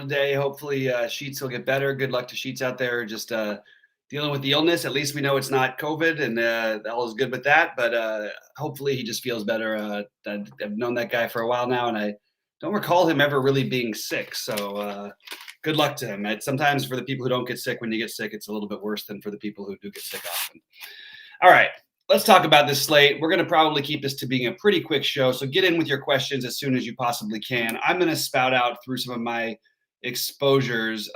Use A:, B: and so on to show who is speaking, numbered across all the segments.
A: today. Hopefully, Sheets will get better. Good luck to Sheets out there. Just dealing with the illness. At least we know it's not COVID, and all is good with that. But hopefully, he just feels better. I've known that guy for a while now, and I don't recall him ever really being sick. So good luck to him. Sometimes for the people who don't get sick, when you get sick, it's a little bit worse than for the people who do get sick often. All right. Let's talk about this slate. We're going to probably keep this to being a pretty quick show. So get in with your questions as soon as you possibly can. I'm going to spout out through some of my exposures.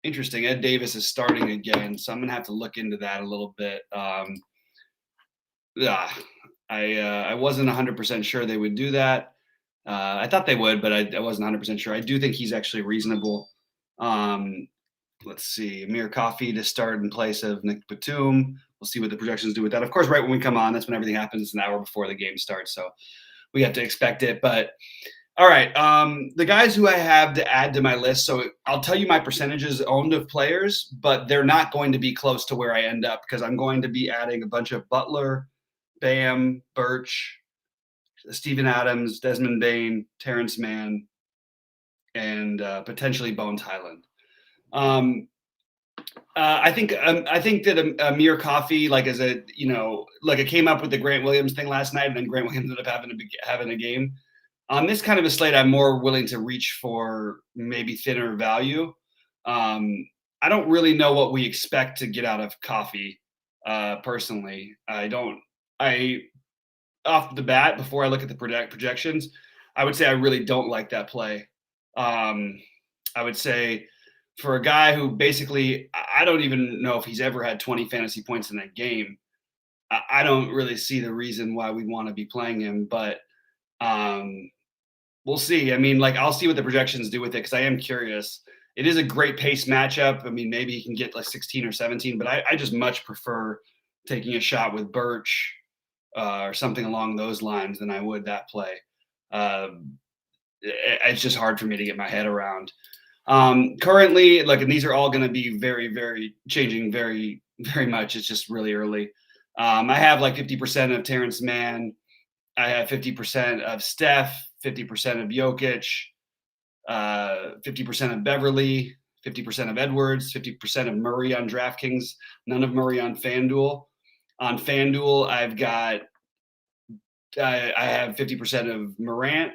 A: Interesting. Ed Davis is starting again, so I'm gonna have to look into that a little bit. Yeah, I wasn't 100% sure they would do that. I thought they would, but I wasn't 100% sure. I do think he's actually reasonable. Let's see, Amir Coffey to start in place of Nick Batum. We'll see what the projections do with that. Of course, right when we come on, that's when everything happens. It's an hour before the game starts, so we have to expect it. But all right, the guys who I have to add to my list. So I'll tell you my percentages owned of players, but they're not going to be close to where I end up because I'm going to be adding a bunch of Butler, Bam, Birch, Steven Adams, Desmond Bane, Terrence Mann, and potentially Bones Highland. I think that Amir Coffey, like as a like it came up with the Grant Williams thing last night, and then Grant Williams ended up having a game. On this kind of a slate, I'm more willing to reach for maybe thinner value. I don't really know what we expect to get out of Coffey. Personally, off the bat, before I look at the projections, I would say I really don't like that play. I would say for a guy who basically, I don't even know if he's ever had 20 fantasy points in a game, I don't really see the reason why we'd want to be playing him. But we'll see. I mean, like, I'll see what the projections do with it because I am curious. It is a great pace matchup. I mean, maybe he can get like 16 or 17, but I just much prefer taking a shot with Birch or something along those lines than I would that play. It's just hard for me to get my head around. Currently, like, and these are all going to be very, very changing very, very much. It's just really early. I have like 50% of Terrence Mann. I have 50% of Steph, 50% of Jokic, 50% of Beverly, 50% of Edwards, 50% of Murray on DraftKings, none of Murray on FanDuel. On FanDuel, I have 50% of Morant,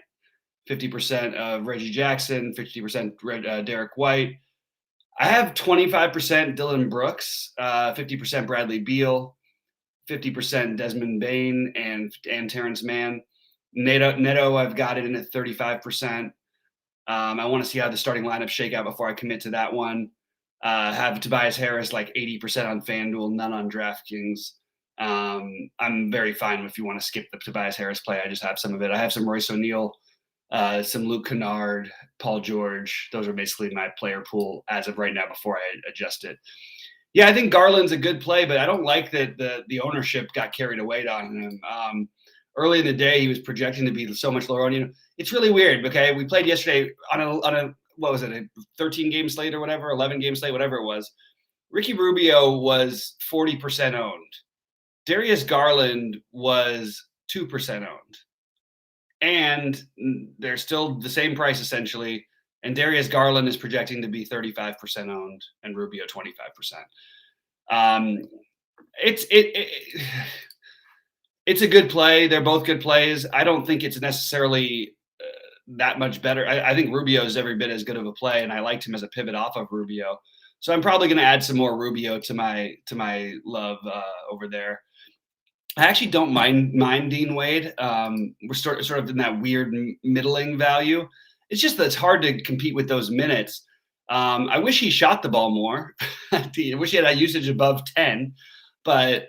A: 50% of Reggie Jackson, 50% Derek White. I have 25% Dillon Brooks, 50% Bradley Beal, 50% Desmond Bane, and Terrence Mann. Neto, I've got it in at 35%. I want to see how the starting lineup shake out before I commit to that one. Have Tobias Harris like 80% on FanDuel, none on DraftKings. I'm very fine if you want to skip the Tobias Harris play. I just have some of it. I have some Royce O'Neal, some Luke Kennard, Paul George. Those are basically my player pool as of right now before I adjust it. Yeah, I think Garland's a good play, but I don't like that the ownership got carried away on him. Early in the day, he was projecting to be so much lower. It's really weird. Okay, we played yesterday on a what was it, a 13 game slate or whatever, 11 game slate, whatever it was. Ricky Rubio was 40% owned. Darius Garland was 2% owned, and they're still the same price essentially. And Darius Garland is projecting to be 35% owned, and Rubio 25%. It's a good play. They're both good plays. I don't think it's necessarily that much better. I think Rubio is every bit as good of a play, and I liked him as a pivot off of Rubio. So I'm probably going to add some more Rubio to my love over there. I actually don't mind Dean Wade. We're sort of in that weird middling value. It's just that it's hard to compete with those minutes. I wish he shot the ball more. I wish he had a usage above 10, but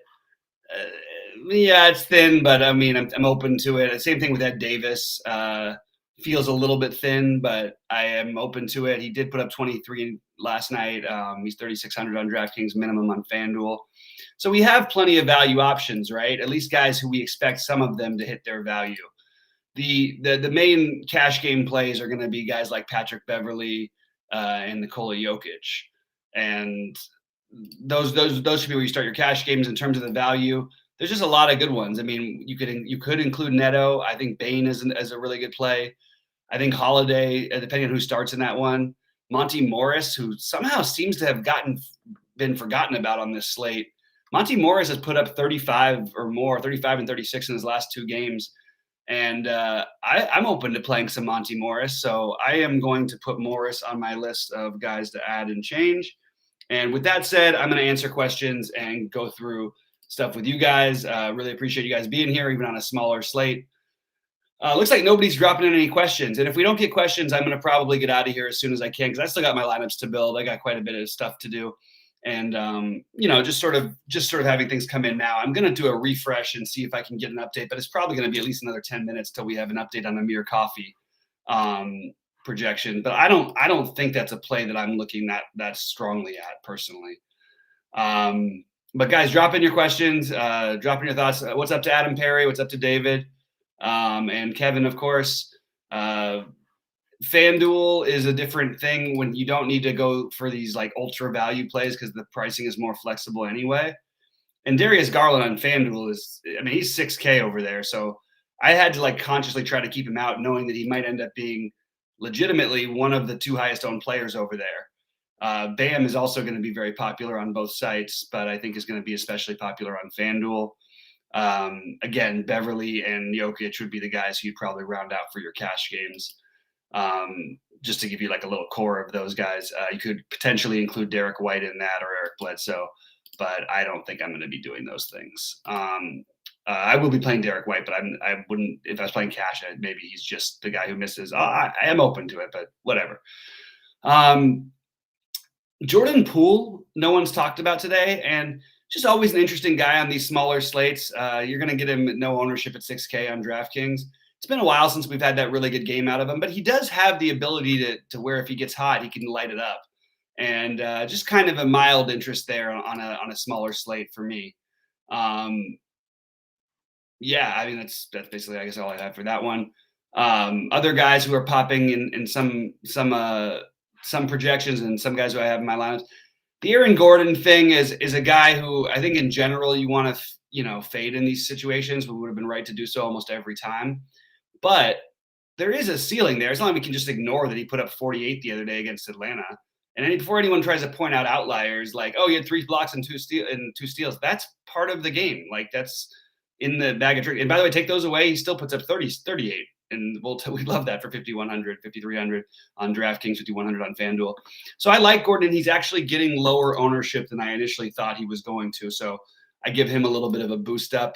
A: yeah, it's thin. But I mean, I'm open to it. Same thing with Ed Davis. Feels a little bit thin, but I am open to it. He did put up 23 last night. He's 3,600 on DraftKings, minimum on FanDuel. So we have plenty of value options, right? At least guys who we expect some of them to hit their value. The main cash game plays are going to be guys like Patrick Beverly and Nikola Jokic, and those should be where you start your cash games in terms of the value. There's just a lot of good ones. I mean, you could include Neto. I think Bane is a really good play. I think Holiday, depending on who starts in that one. Monty Morris, who somehow seems to have been forgotten about on this slate. Monty Morris has put up 35 or more, 35 and 36 in his last 2 games. And I'm open to playing some Monty Morris. So I am going to put Morris on my list of guys to add and change. And with that said, I'm going to answer questions and go through stuff with you guys. Really appreciate you guys being here, even on a smaller slate. Looks like nobody's dropping in any questions. And if we don't get questions, I'm going to probably get out of here as soon as I can because I still got my lineups to build. I got quite a bit of stuff to do. And just sort of having things come in now. I'm going to do a refresh and see if I can get an update, but it's probably going to be at least another 10 minutes till we have an update on Amir Coffey projection. But I don't think that's a play that I'm looking that strongly at personally. But guys, drop in your questions, drop in your thoughts. What's up to Adam Perry? What's up to David? And Kevin, of course. FanDuel is a different thing when you don't need to go for these like ultra value plays because the pricing is more flexible anyway. And Darius Garland on FanDuel he's 6K over there. So I had to like consciously try to keep him out, knowing that he might end up being legitimately one of the 2 highest owned players over there. Bam is also going to be very popular on both sites, but I think is going to be especially popular on FanDuel. Again, Beverly and Jokic would be the guys who you'd probably round out for your cash games. Just to give you like a little core of those guys. You could potentially include Derek White in that or Eric Bledsoe, but I don't think I'm going to be doing those things. I will be playing Derek White, but I wouldn't, if I was playing cash, maybe he's just the guy who misses. I am open to it, but whatever. Jordan Poole, no one's talked about today, and just always an interesting guy on these smaller slates. You're going to get him no ownership at 6K on DraftKings. It's been a while since we've had that really good game out of him, but he does have the ability to where if he gets hot, he can light it up. And just kind of a mild interest there on a smaller slate for me. That's basically, I guess, all I have for that one. Other guys who are popping in some projections and some guys who I have in my lineups. The Aaron Gordon thing is a guy who I think in general you want to fade in these situations. We would have been right to do so almost every time. But there is a ceiling there. It's not like we can just ignore that he put up 48 the other day against Atlanta. And before anyone tries to point out outliers like, oh, he had 3 blocks and 2 steals, that's part of the game. Like that's in the bag of tricks. And by the way, take those away, he still puts up 38. And we love that for 5,100, 5,300 on DraftKings, 5,100 on FanDuel. So I like Gordon. He's actually getting lower ownership than I initially thought he was going to. So I give him a little bit of a boost up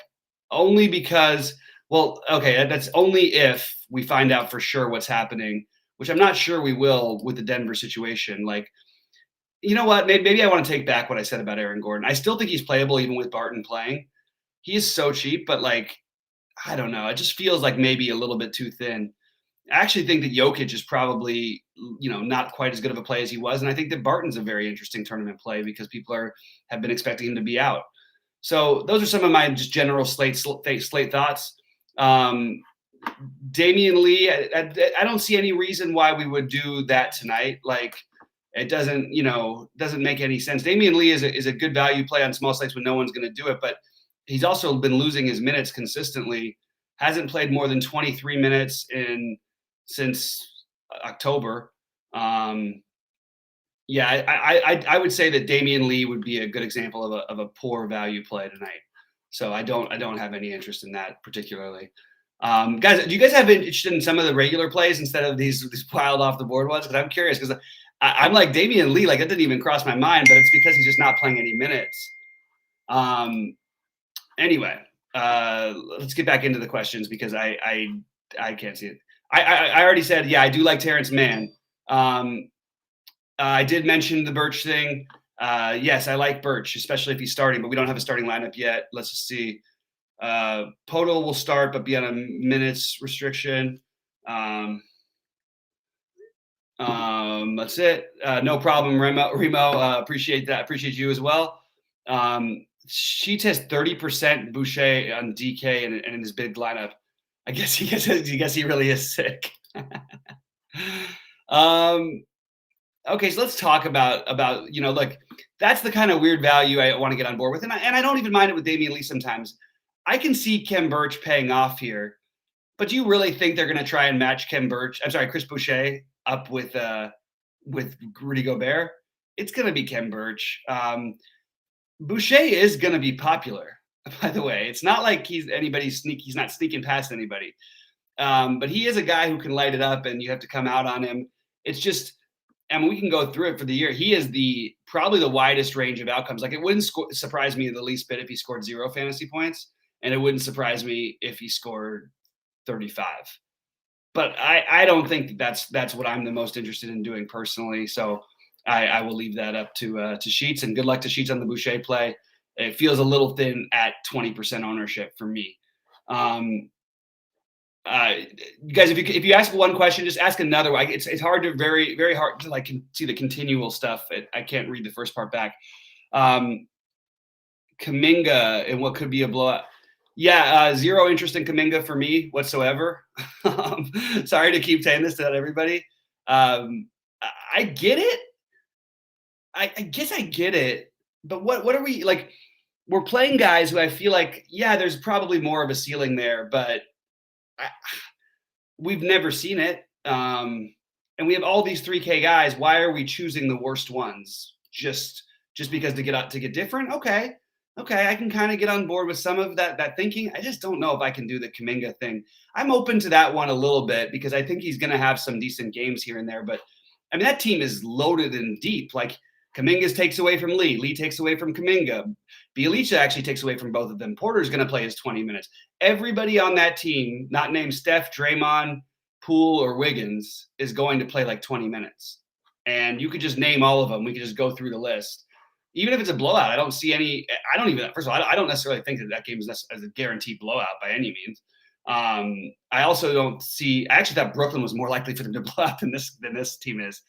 A: only because – well, okay, that's only if we find out for sure what's happening, which I'm not sure we will with the Denver situation. Like, you know what? Maybe I want to take back what I said about Aaron Gordon. I still think he's playable even with Barton playing. He is so cheap, but like, I don't know. It just feels like maybe a little bit too thin. I actually think that Jokic is probably, not quite as good of a play as he was. And I think that Barton's a very interesting tournament play because people have been expecting him to be out. So those are some of my just general slate thoughts. Damian Lee, I don't see any reason why we would do that tonight. Like it doesn't make any sense. Damian Lee is a good value play on small slates when no one's going to do it, but he's also been losing his minutes consistently. Hasn't played more than 23 minutes since October. I would say that Damian Lee would be a good example of a poor value play tonight. So I don't have any interest in that particularly. Guys, do you guys have interested in some of the regular plays instead of these piled off the board ones? Because I'm curious because I'm like Damian Lee, like that didn't even cross my mind, but it's because he's just not playing any minutes. Anyway, let's get back into the questions because I can't see it. I already said, yeah, I do like Terrence Mann. I did mention the Birch thing. Yes, I like Birch, especially if he's starting, but we don't have a starting lineup yet. Let's just see. Poto will start, but be on a minutes restriction. That's it. No problem, Remo. Appreciate that. Appreciate you as well. Sheets has 30% Boucher on DK and in his big lineup. I guess he really is sick. Okay, so let's talk about look, that's the kind of weird value I want to get on board with, and I don't even mind it with Damian Lee sometimes. I can see Khem Birch paying off here, But do you really think they're going to try and match Chris Boucher up with Rudy Gobert? It's going to be Khem Birch. Boucher is going to be popular, by the way. It's not like he's not sneaking past anybody. But he is a guy who can light it up, and you have to come out on him. It's just, I mean, we can go through it for the year. He is probably the widest range of outcomes. Like, it wouldn't surprise me the least bit if he scored 0 fantasy points, and it wouldn't surprise me if he scored 35. But I don't think that's what I'm the most interested in doing personally. So I will leave that up to Sheets, and good luck to Sheets on the Boucher play. It feels a little thin at 20% ownership for me. You guys, if you ask one question, just ask another one. It's hard to very hard to like see the continual stuff. I can't read the first part back. Kuminga and what could be a blowout. Yeah, 0 interest in Kuminga for me whatsoever. Sorry to keep saying this to everybody. I get it. I guess I get it. But what are we like? We're playing guys who I feel like, yeah, there's probably more of a ceiling there, but we've never seen it. And we have all these 3K guys. Why are we choosing the worst ones? Just because to get different? Okay, I can kind of get on board with some of that thinking. I just don't know if I can do the Kuminga thing. I'm open to that one a little bit because I think he's going to have some decent games here and there. But I mean, that team is loaded and deep. Like, Kuminga takes away from Lee. Lee takes away from Kuminga. Bjelica actually takes away from both of them. Porter's going to play his 20 minutes. Everybody on that team, not named Steph, Draymond, Poole, or Wiggins, is going to play like 20 minutes. And you could just name all of them. We could just go through the list. Even if it's a blowout, I don't see any – first of all, I don't necessarily think that game is a guaranteed blowout by any means. I also don't see – I actually thought Brooklyn was more likely for them to blow out than this team is.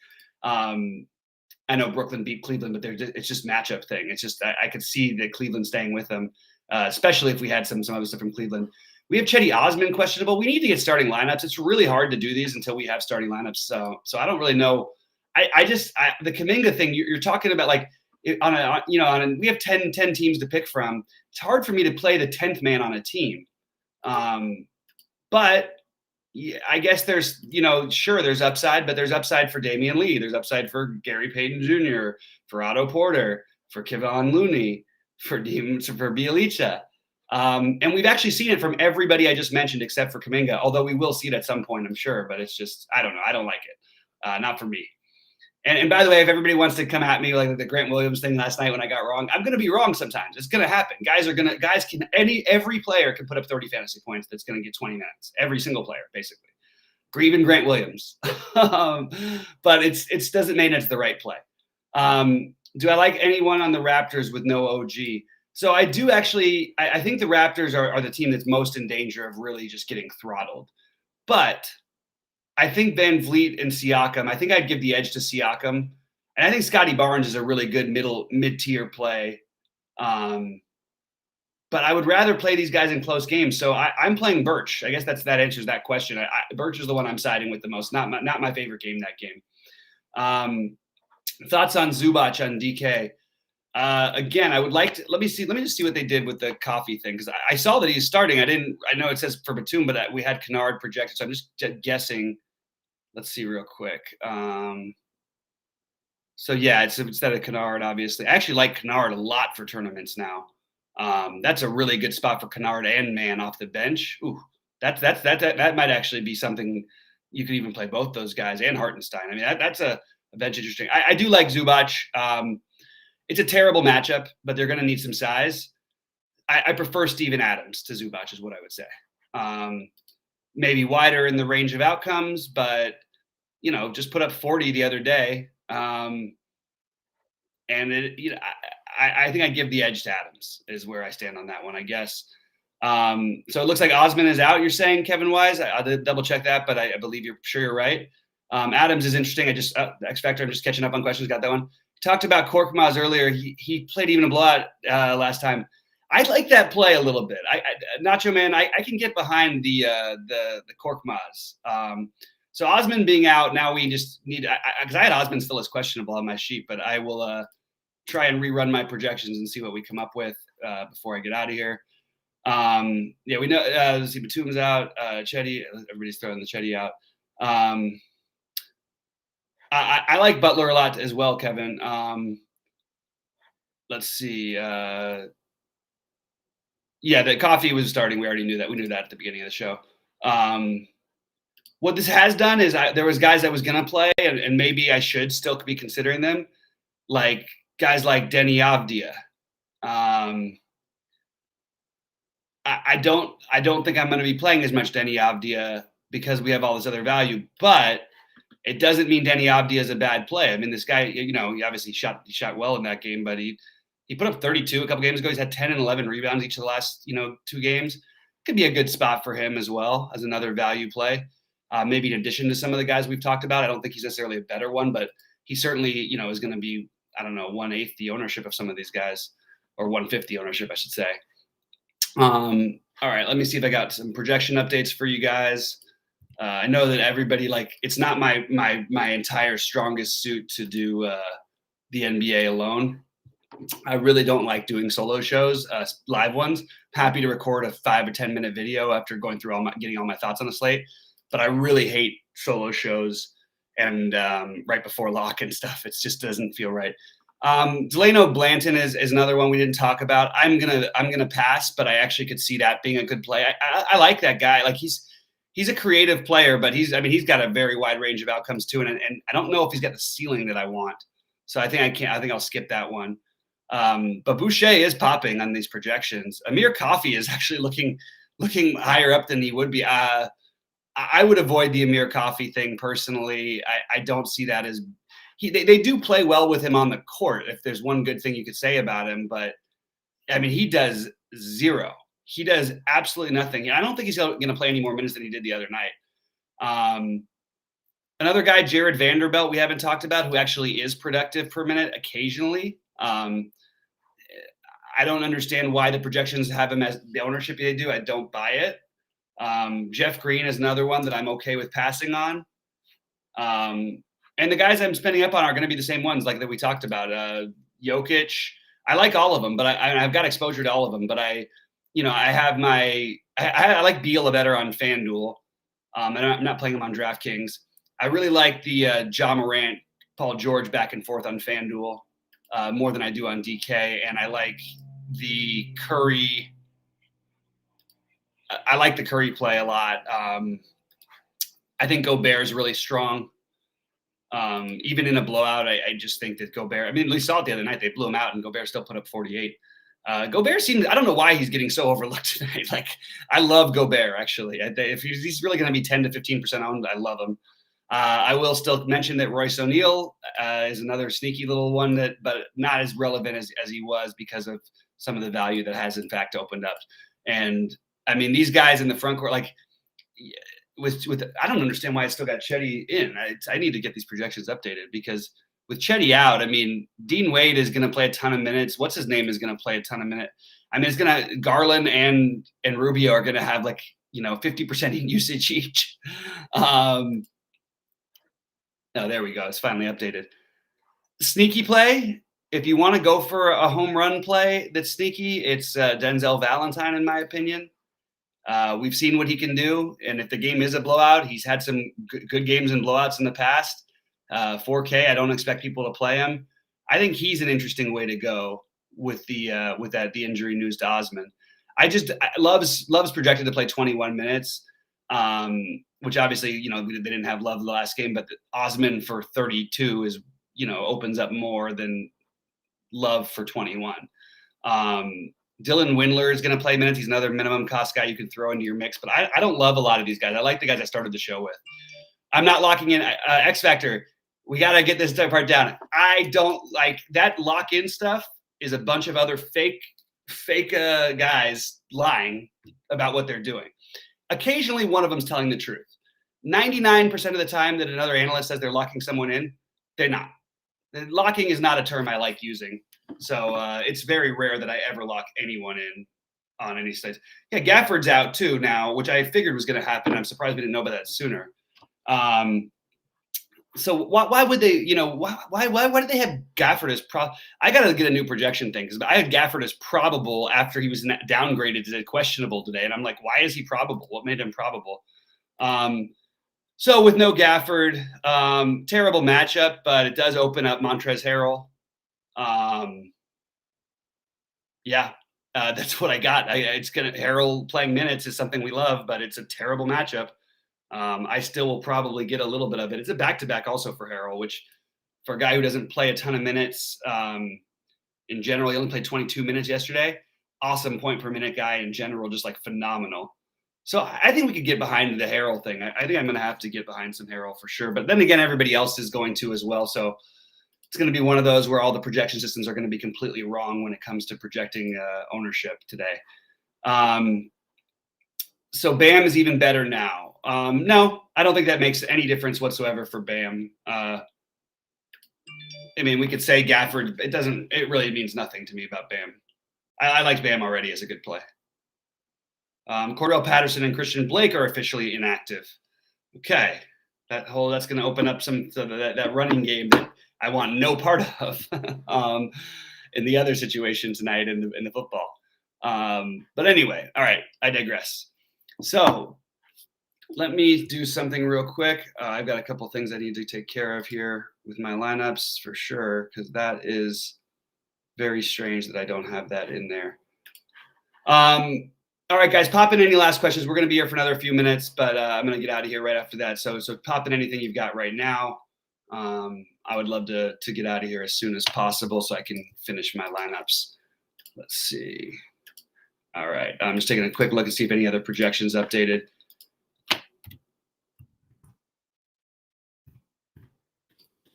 A: I know Brooklyn beat Cleveland, but it's just matchup thing. It's just I could see that Cleveland staying with them, especially if we had some other stuff from Cleveland. We have Cedi Osman questionable. We need to get starting lineups. It's really hard to do these until we have starting lineups. So I don't really know. The Kuminga thing you're talking about, like we have 10 teams to pick from. It's hard for me to play the 10th man on a team, but. Yeah, I guess there's upside, but there's upside for Damian Lee. There's upside for Gary Payton Jr., for Otto Porter, for Kevon Looney, for Bjelica. And we've actually seen it from everybody I just mentioned except for Kuminga, although we will see it at some point, I'm sure. But it's just, I don't know. I don't like it. Not for me. And by the way, if everybody wants to come at me like the Grant Williams thing last night when I got wrong, I'm going to be wrong sometimes. It's going to happen. Every player can put up 30 fantasy points that's going to get 20 minutes. Every single player, basically. Even Grant Williams. But it doesn't mean it's the right play. Do I like anyone on the Raptors with no OG? So I do actually. I think the Raptors are the team that's most in danger of really just getting throttled. But I think Van Vliet and Siakam, I think I'd give the edge to Siakam. And I think Scotty Barnes is a really good mid-tier play. But I would rather play these guys in close games. So I'm playing Birch. I guess that answers that question. Birch is the one I'm siding with the most. Not my favorite game that game. Thoughts on Zubac on DK? Again, I would like to let me just see what they did with the coffee thing, because I saw that he's starting. I know it says for Batum, but we had Kennard projected, so I'm just guessing. Let's see real quick. So yeah, it's instead of Kennard, obviously. I actually like Kennard a lot for tournaments now. That's a really good spot for Kennard and Mann off the bench. Ooh, that might actually be something you could even play both those guys and Hartenstein. I mean, that's a bench interesting. I do like Zubac. It's a terrible matchup, but they're going to need some size. I prefer Steven Adams to Zubac is what I would say. Maybe wider in the range of outcomes, but, just put up 40 the other day. And I think I'd give the edge to Adams is where I stand on that one, I guess. So it looks like Osman is out, you're saying, Kevin Wise. I'll double check that, but I believe you're right. Adams is interesting. X Factor, I'm just catching up on questions. Got that one. Talked about Korkmaz earlier. He played even a blowout last time. I like that play a little bit. Nacho Man, I can get behind the Korkmaz. So Osman being out, now we just need because I had Osman still as questionable on my sheet, but I will try and rerun my projections and see what we come up with before I get out of here. Yeah, we know. Let's see, Batum's out. Chetty, everybody's throwing the Chetty out. I like Butler a lot as well, Kevin. Let's see. Yeah, the Coffee was starting. We already knew that. We knew that at the beginning of the show. What this has done is there was guys that was going to play, and maybe I should still be considering them, like guys like Denny Avdia. I don't think I'm going to be playing as much Denny Avdia because we have all this other value, but it doesn't mean Denny Avdia is a bad play. I mean, this guy, he obviously shot well in that game, but he put up 32 a couple games ago. He's had 10 and 11 rebounds each of the last, 2 games. Could be a good spot for him as well as another value play. Maybe in addition to some of the guys we've talked about. I don't think he's necessarily a better one, but he certainly, is going to be, 1/8 the ownership of some of these guys, or 1/5 the ownership, I should say. All right, let me see if I got some projection updates for you guys. I know that everybody, it's not my entire strongest suit to do the NBA alone. I really don't like doing solo shows, live ones. Happy to record a 5 or 10 minute video after going through getting all my thoughts on the slate, but I really hate solo shows and right before lock and stuff. It just doesn't feel right. Delano Blanton is another one we didn't talk about. I'm gonna pass, but I actually could see that being a good play. I like that guy. Like he's a creative player, but he's got a very wide range of outcomes too, and I don't know if he's got the ceiling that I want. So I think I'll skip that one. But Boucher is popping on these projections. Amir Coffey is actually looking higher up than he would be. I would avoid the Amir Coffey thing personally. I don't see that as they do play well with him on the court. If there's one good thing you could say about him, but I mean, he does zero. He does absolutely nothing. I don't think he's going to play any more minutes than he did the other night. Another guy, Jared Vanderbilt, we haven't talked about, who actually is productive per minute occasionally. I don't understand why the projections have him as the ownership they do. I don't buy it. Jeff Green is another one that I'm okay with passing on. And the guys I'm spending up on are going to be the same ones like that we talked about. Jokic, I like all of them, but I've got exposure to all of them. But I like Beal better on FanDuel, and I'm not playing him on DraftKings. I really like the Ja Morant, Paul George back and forth on FanDuel more than I do on DK, and I like the Curry. I like the Curry play a lot. I think Gobert is really strong. Even in a blowout, I just think that Gobert, I mean, we saw it the other night, they blew him out and Gobert still put up 48. Gobert seems, I don't know why he's getting so overlooked tonight. Like, I love Gobert, actually. If he's really going to be 10 to 15% owned, I love him. I will still mention that Royce O'Neal is another sneaky little one, but not as relevant as he was because of some of the value that has, in fact, opened up. And, I mean, these guys in the front court, like, with I don't understand why I still got Chetty in. I need to get these projections updated because with Chetty out, I mean, Dean Wade is going to play a ton of minutes. What's his name is going to play a ton of minutes. I mean, it's going to Garland and Rubio are going to have 50% usage each. Oh, there we go. It's finally updated. Sneaky play. If you want to go for a home run play that's sneaky, it's Denzel Valentine, in my opinion. We've seen what he can do, and if the game is a blowout, he's had some good games and blowouts in the past. 4K, I don't expect people to play him. I think he's an interesting way to go with the injury news to Osman. Love's projected to play 21 minutes, which obviously they didn't have Love the last game, but Osman for 32 is opens up more than Love for 21. Dylan Windler is going to play minutes. He's another minimum cost guy you can throw into your mix, but I don't love a lot of these guys. I like the guys I started the show with. I'm not locking in X Factor. We got to get this part down. I don't like that lock-in stuff is a bunch of other fake guys lying about what they're doing. Occasionally, one of them's telling the truth. 99% of the time that another analyst says they're locking someone in, they're not. Locking is not a term I like using. So it's very rare that I ever lock anyone in on any stage. Yeah, Gafford's out too now, which I figured was going to happen. I'm surprised we didn't know about that sooner. So why would they, why did they have Gafford as I got to get a new projection thing because I had Gafford as probable after he was downgraded to questionable today. And I'm like, why is he probable? What made him probable? So with no Gafford, terrible matchup, but it does open up Montrezl Harrell. Yeah, that's what I got. It's gonna Harrell playing minutes is something we love, but it's a terrible matchup. I still will probably get a little bit of it. It's a back-to-back also for Harrell, which for a guy who doesn't play a ton of minutes, in general, he only played 22 minutes yesterday. Awesome point per minute guy in general, just like phenomenal. So I think we could get behind the Harrell thing. I think I'm going to have to get behind some Harrell for sure. But then again, everybody else is going to as well. So it's going to be one of those where all the projection systems are going to be completely wrong when it comes to projecting ownership today. So Bam is even better now. No, I don't think that makes any difference whatsoever for Bam. I mean, we could say Gafford. It really means nothing to me about Bam. I liked Bam already as a good play. Cordell Patterson and Christian Blake are officially inactive. Okay, that's going to open up that running game that I want no part of in the other situation tonight in the football. But anyway, all right, I digress. So let me do something real quick. I've got a couple things I need to take care of here with my lineups for sure, because that is very strange that I don't have that in there. All right, guys, pop in any last questions. We're going to be here for another few minutes, but I'm going to get out of here right after that. So pop in anything you've got right now. I would love to get out of here as soon as possible so I can finish my lineups. Let's see. All right, I'm just taking a quick look and see if any other projections updated.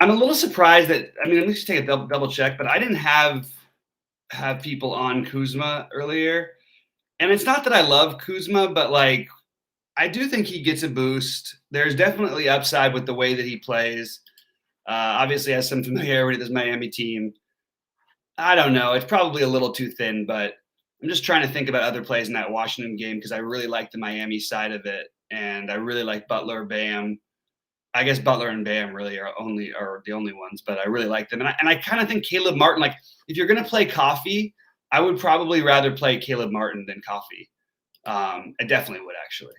A: I'm a little surprised that, let me just take a double check, but I didn't have people on Kuzma earlier. And it's not that I love Kuzma, but like, I do think he gets a boost. There's definitely upside with the way that he plays. Obviously has some familiarity with this Miami team. I don't know. It's probably a little too thin, but I'm just trying to think about other plays in that Washington game because I really like the Miami side of it. And I really like Butler, Bam. I guess Butler and Bam really are the only ones, but I really like them. And I kind of think Caleb Martin, like if you're going to play Coffee, I would probably rather play Caleb Martin than Coffee. I definitely would actually.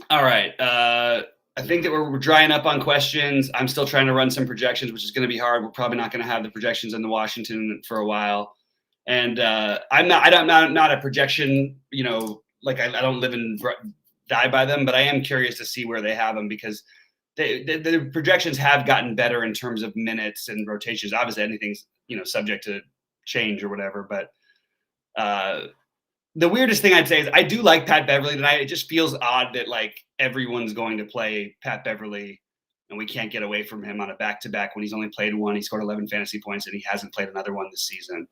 A: All right. I think that we're drying up on questions. I'm still trying to run some projections, which is going to be hard. We're probably not going to have the projections in the Washington for a while. And I'm not a projection, like I don't live and die by them, but I am curious to see where they have them because the projections have gotten better in terms of minutes and rotations. Obviously, anything's subject to change or whatever. But the weirdest thing I'd say is I do like Pat Beverly tonight. It just feels odd that like everyone's going to play Pat Beverly and we can't get away from him on a back-to-back when he's only played one. He scored 11 fantasy points and he hasn't played another one this season.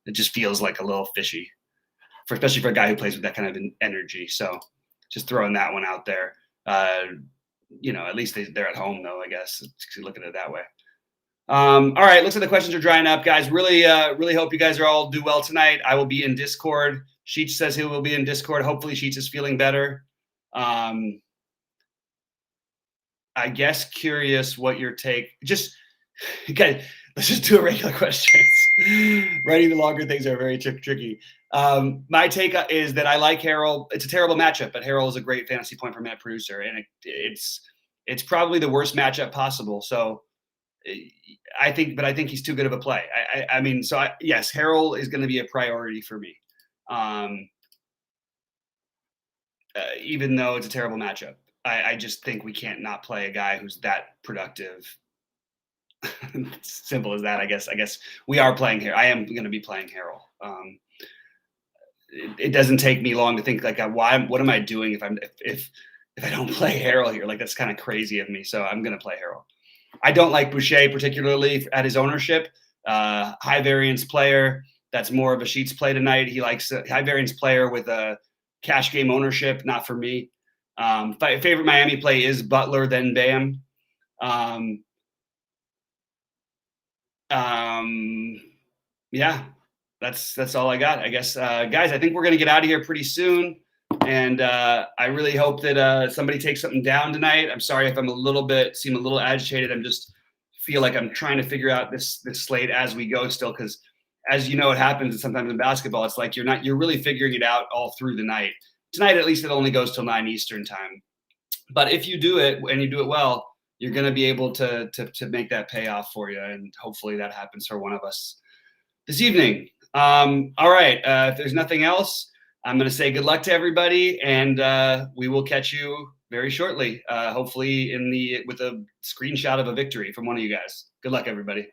A: It just feels like a little fishy, especially for a guy who plays with that kind of energy. So just throwing that one out there. At least they're at home though, I guess, looking at it that way. All right, looks like the questions are drying up, guys. Really hope you guys are all do well tonight. I will be in Discord. Sheets says he will be in Discord. Hopefully Sheets is feeling better. I guess curious what your take. Just guys, let's just do a regular questions. Writing the longer things are very tricky. My take is that I like Harrell. It's a terrible matchup, but Harrell is a great fantasy point per minute producer, and it's probably the worst matchup possible. So I think he's too good of a play. Yes, Harrell is going to be a priority for me. Even though it's a terrible matchup, I just think we can't not play a guy who's that productive. Simple as that. I guess we are playing here. I am going to be playing Harrell. It doesn't take me long to think like, what am I doing if I don't play Harrell here? Like that's kind of crazy of me. So I'm going to play Harrell. I don't like Boucher particularly at his ownership. High variance player. That's more of a Sheets play tonight. He likes a high variance player with a cash game ownership. Not for me. Favorite Miami play is Butler, then Bam. Yeah, that's all I got, I guess. Guys, I think we're going to get out of here pretty soon. And I really hope that somebody takes something down tonight. I'm sorry if I'm seem a little agitated. I'm just feel like I'm trying to figure out this slate as we go still, because as you know, it happens sometimes in basketball. It's like you're really figuring it out all through the night. Tonight, at least, it only goes till 9 Eastern time. But if you do it and you do it well, you're going to be able to make that pay off for you, and hopefully that happens for one of us this evening. All right, if there's nothing else, I'm going to say good luck to everybody, and we will catch you very shortly. Hopefully with a screenshot of a victory from one of you guys. Good luck, everybody.